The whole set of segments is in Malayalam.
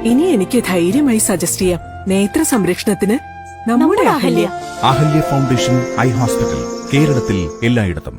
ഇനി എനിക്ക് ധൈര്യമായി സജസ്റ്റ് ചെയ്യാം. നേത്ര സംരക്ഷണത്തിന് നമ്മുടെ Ahalya. Ahalya foundation eye hospital, കേരളത്തിൽ എല്ലായിടത്തും.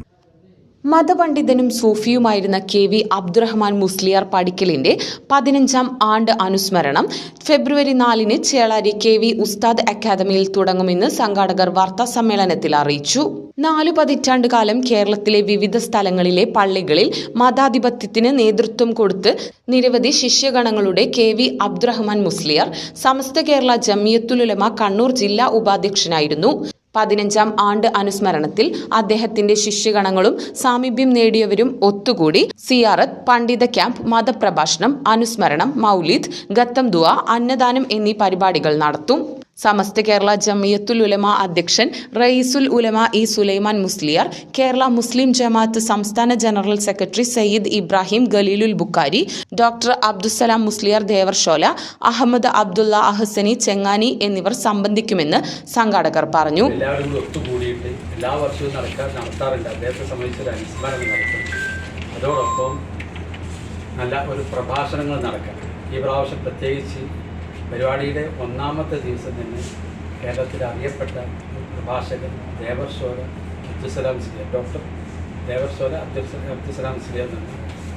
മതപണ്ഡിതനും സൂഫിയുമായിരുന്ന KV അബ്ദുറഹ്മാൻ മുസ്ലിയാർ പടിക്കലിന്റെ 15ാം ആണ്ട് അനുസ്മരണം ഫെബ്രുവരി 4 ചേളാരി KV ഉസ്താദ് അക്കാദമിയിൽ തുടങ്ങുമെന്ന് സംഘാടകർ വാർത്താസമ്മേളനത്തിൽ അറിയിച്ചു. 4 പതിറ്റാണ്ട് കാലം കേരളത്തിലെ വിവിധ സ്ഥലങ്ങളിലെ പള്ളികളിൽ മതാധിപത്യത്തിന് നേതൃത്വം കൊടുത്ത് നിരവധി ശിഷ്യഗണങ്ങളുടെ KV അബ്ദുറഹ്മാൻ മുസ്ലിയാർ സമസ്ത കേരള ജമിയത്തുൽ ഉലമ കണ്ണൂർ ജില്ലാ ഉപാധ്യക്ഷനായിരുന്നു. 15ാം ആണ്ട് അനുസ്മരണത്തിൽ അദ്ദേഹത്തിന്റെ ശിഷ്യഗണങ്ങളും സാമീപ്യം നേടിയവരും ഒത്തുകൂടി സിയാറത്ത്, പണ്ഡിത ക്യാമ്പ്, മതപ്രഭാഷണം, അനുസ്മരണം, മൗലിദ്, ഗത്തം ദുആ, അന്നദാനം എന്നീ പരിപാടികൾ നടത്തും. സമസ്ത കേരള ജമിയത്തുൽ ഉലമ അധ്യക്ഷൻ റയീസുൽ ഉലമ ഇ സുലൈമാൻ മുസ്ലിയാർ, കേരള മുസ്ലിം ജമാഅത്ത് സംസ്ഥാന general secretary Sayyid Ibrahim Khaleelul Bukhari, doctor Abdussalam Musliyar Devarshola, Ahmed Abdulla Ahsani Chengani എന്നിവർ സംബന്ധിക്കുമെന്ന് സംഘാടകർ പറഞ്ഞു. എല്ലാവരും ഒത്തുകൂടിയിട്ട് എല്ലാ വർഷവും നടത്താറുണ്ട്. അദ്ദേഹത്തെ സംബന്ധിച്ചൊരു അനുസ്മരണം നടത്തും. അതോടൊപ്പം നല്ല ഒരു പ്രഭാഷണങ്ങൾ നടക്കാം. ഈ പ്രാവശ്യം പ്രത്യേകിച്ച് പരിപാടിയുടെ 1ാമത്തെ ദിവസം തന്നെ കേരളത്തിലെ അറിയപ്പെട്ട പ്രഭാഷകൻ ദേവർഷോല അബ്ദുസലാം മുസ്ലിയാർ, ഡോക്ടർ ദേവർഷോല അബ്ദുസലാം മുസ്ലിയാർ എന്ന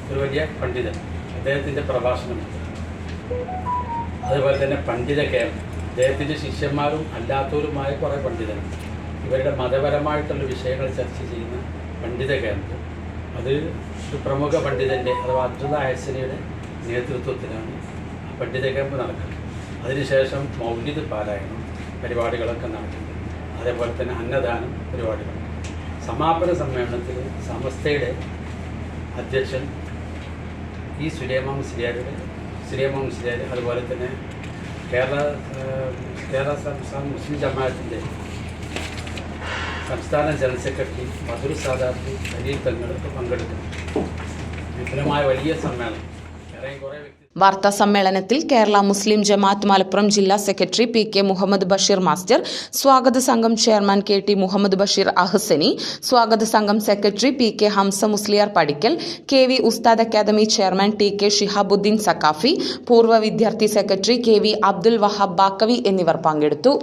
ഒരു വലിയ പണ്ഡിതൻ, അദ്ദേഹത്തിൻ്റെ പ്രഭാഷണമുണ്ട്. അതുപോലെ തന്നെ പണ്ഡിത ക്യാമ്പ്, അദ്ദേഹത്തിൻ്റെ ശിഷ്യന്മാരും അല്ലാത്തവരുമായ കുറേ പണ്ഡിതരുണ്ട്. ഇവരുടെ മതപരമായിട്ടുള്ള വിഷയങ്ങൾ ചർച്ച ചെയ്യുന്ന പണ്ഡിത ക്യാമ്പ്, അത് ഒരു പ്രമുഖ പണ്ഡിതൻ്റെ അഥവാ അബ്ദുള്ള അഹ്സനിയുടെ നേതൃത്വത്തിലാണ് പണ്ഡിത ക്യാമ്പ് നടക്കുന്നത്. അതിനുശേഷം മൗലിദ് പാരായണം പരിപാടികളൊക്കെ നടക്കുന്നുണ്ട്. അതേപോലെ തന്നെ അന്നദാനം പരിപാടികളുണ്ട്. സമാപന സമ്മേളനത്തിൽ സമസ്തയുടെ അധ്യക്ഷൻ ഈ സുലൈമാൻ മുസ്ലിയാർ, അതുപോലെ തന്നെ കേരള മുസ്ലിം ജമാഅത്തിൻ്റെ സംസ്ഥാന ജനറൽ സെക്രട്ടറി മധുർ സാദാത്ത് ഖലീൽ തങ്ങളൊക്കെ പങ്കെടുക്കുന്നു. വിപുലമായ വലിയ സമ്മേളനം. വാർത്താ സമ്മേളനത്തിൽ കേരള മുസ്ലിം ജമാഅത്ത് മലപ്പുറം ജില്ലാ secretary PK Muhammad Basheer master, സ്വാഗത സംഘം ചെയർമാൻ KT മുഹമ്മദ് ബഷീർ അഹ്സനി, സ്വാഗത സംഘം secretary PK Hamza Musliyar Padikkal, KV Usthad academy chairman TK Shihabuddeen Saqafi, പൂർവ്വ വിദ്യാർത്ഥി സെക്രട്ടറി KV അബ്ദുൽ വഹാബ് ബാക്കവി എന്നിവർ പങ്കെടുത്തു.